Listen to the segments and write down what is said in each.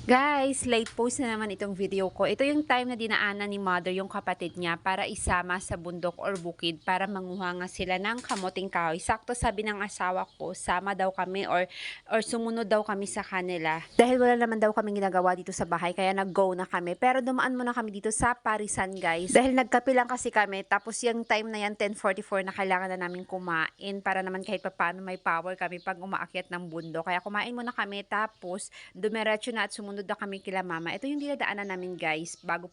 Guys, late post na naman itong video ko. Ito yung time na dinaanan ni mother yung kapatid niya para isama sa bundok or bukid para manguha nga sila ng kamuting kahoy. Sakto sabi ng asawa ko, sama daw kami or sumunod daw kami sa kanila. Dahil wala naman daw kami ginagawa dito sa bahay, kaya nag-go na kami. Pero dumaan muna kami dito sa Parisan, guys. Dahil nagkape lang kasi kami, tapos yung time na yan, 10:44 na kailangan na namin kumain para naman kahit paano may power kami pag umaakyat ng bundok. Kaya kumain muna kami, tapos dumiretso na at sumunod na kami kila mama. Ito yung dinadaanan namin, guys, bago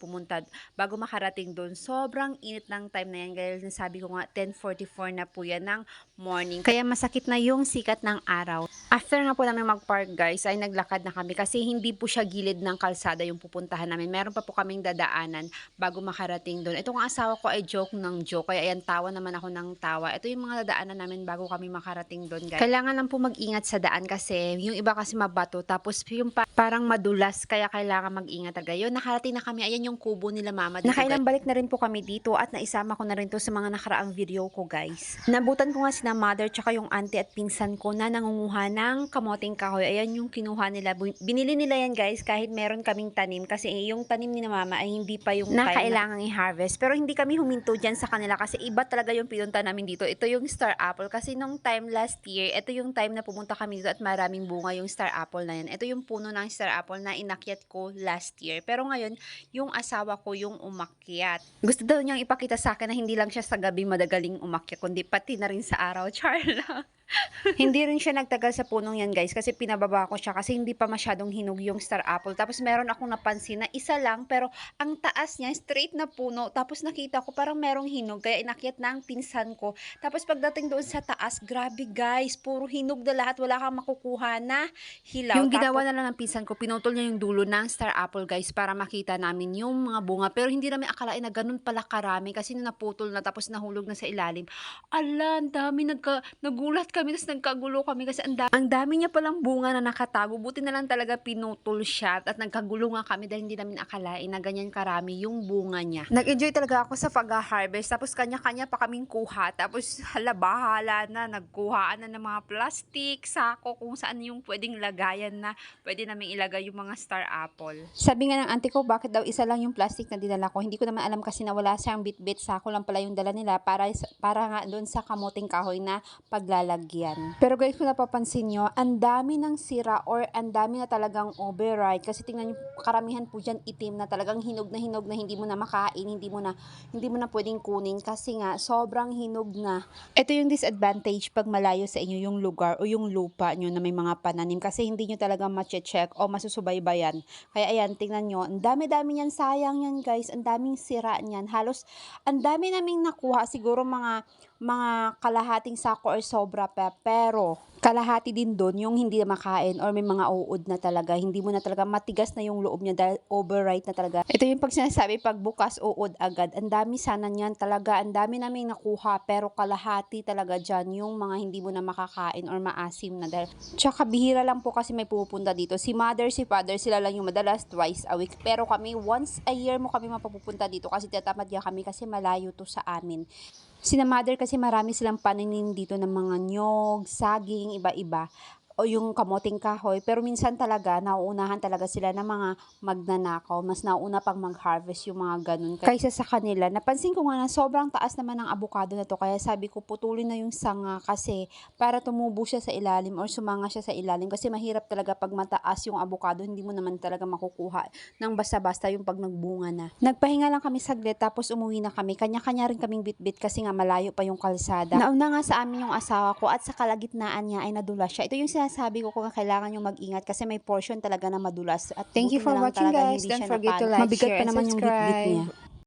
makarating doon. Sobrang init ng time na yan, guys. Sabi ko nga, 10:44 na po yan ng morning. Kaya masakit na yung sikat ng araw. After nga po namin mag-park, guys, ay naglakad na kami kasi hindi po siya gilid ng kalsada yung pupuntahan namin. Meron pa po kaming dadaanan bago makarating doon. Ito nga asawa ko ay joke ng joke. Kaya ayan, tawa naman ako ng tawa. Ito yung mga dadaanan namin bago kami makarating doon, guys. Kailangan lang po mag-ingat sa daan kasi yung iba kasi mabato. Tapos yung parang madulas, kaya kailangan mag-ingat talaga. Yun, nakarating na kami. Ayan yung kubo nila mama. Nakailang balik na rin po kami dito at naisama ko na rin to sa mga nakaraang video ko, guys. Nabutan ko nga sina mother tsaka yung auntie at pinsan ko na nangunguha ng kamoting kahoy. Ayan yung kinuha nila. Binili nila yan, guys, kahit meron kaming tanim kasi yung tanim ni mama ay hindi pa yung na kailangang i-harvest. Pero hindi kami huminto dyan sa kanila kasi iba talaga yung pinunta namin dito. Ito yung star apple kasi nung time last year, ito yung time na pumunta kami dito at maraming bunga yung star apple na yan. Ito yung puno ng star apple na inakyat ko last year. Pero ngayon, yung asawa ko yung umakyat. Gusto daw niyang ipakita sa akin na hindi lang siya sa gabi madagaling umakyat, kundi pati na rin sa araw. Char lang. Hindi rin siya nagtagal sa punong yan, guys, kasi pinababa ko siya kasi hindi pa masyadong hinog yung star apple. Tapos meron akong napansin na isa lang pero ang taas niya straight na puno. Tapos nakita ko parang merong hinog kaya inakyat na ang pinsan ko. Tapos pagdating doon sa taas, grabe, guys, puro hinog na lahat, wala kang makukuha na hilaw. Yung ginawa na lang ng pinsan ko, pinutol niya yung dulo ng star apple, guys, para makita namin yung mga bunga. Pero hindi namin akalain na ganun pala karami kasi nung naputol na tapos nahulog na sa ilalim. Ala, ang dami, nagulat kami, tapos nagkagulo kami kasi ang dami niya palang bunga na nakatago. Buti na lang talaga pinutol siya at nagkagulo nga kami dahil hindi namin akalain na ganyan karami yung bunga niya. Nag-enjoy talaga ako sa pag-harvest, tapos kanya-kanya pa kaming kuha, tapos bahala na, nagkuhaan na ng mga plastic, sako, kung saan yung pwedeng lagayan na pwede namin ilagay yung mga star apple. Sabi nga ng auntie ko, bakit daw isa lang yung plastic na dinala ko? Hindi ko naman alam kasi nawala siyang bit-bit, sako lang pala yung dala nila para nga doon sa kamuting kahoy na paglalagyan. Pero guys, kung napapansin nyo, ang dami ng sira or ang dami na talagang overripe kasi tingnan nyo, karamihan po dyan itim na talagang hinog na hindi mo na makain, hindi mo na pwedeng kunin kasi nga sobrang hinog na. Ito yung disadvantage pag malayo sa inyo yung lugar o yung lupa nyo na may mga pananim kasi hindi nyo talaga ma-check o masusubaybayan. Kaya ayan, tingnan nyo, ang dami-dami yan, sayang yan, guys, ang daming sira niyan. Halos ang dami naming nakuha, siguro mga kalahating sako or sobra pa, pero kalahati din doon yung hindi na makain or may mga uod na talaga, hindi mo na talaga, matigas na yung loob niya dahil overripe na talaga. Ito yung pag sinasabi, pag bukas uod agad. Ang dami sana niyan talaga, ang dami namin nakuha, pero kalahati talaga dyan yung mga hindi mo na makakain or maasim na dahil. Tsaka bihira lang po kasi may pupunta dito. Si mother, si father, sila lang yung madalas twice a week. Pero kami, once a year mo kami mapupunta dito kasi tatamad ya kami kasi malayo to sa amin. Sina mother kasi marami silang pananim dito ng mga nyog, saging, iba-iba o yung kamoting kahoy, pero minsan talaga nauunahan talaga sila ng mga magnanakaw, mas nauna pang mag-harvest yung mga ganun kaysa sa kanila. Napansin ko nga na sobrang taas naman ng avocado na to, kaya sabi ko putulin na yung sanga kasi para tumubo siya sa ilalim or sumanga siya sa ilalim kasi mahirap talaga pag mataas yung avocado, hindi mo naman talaga makukuha ng basta-basta yung pag nagbunga na. Nagpahinga lang kami saglit tapos umuwi na kami, kanya-kanya rin kaming bitbit kasi nga malayo pa yung kalsada. Nauna nga sa amin yung asawa ko at sa kalagitnaan niya ay nadulas siya. Ito yung sabi ko kung kailangan nyo mag-ingat kasi may portion talaga na madulas. At thank you for watching, guys. Don't forget to like, mabigat share, pa naman yung bit-bit niya.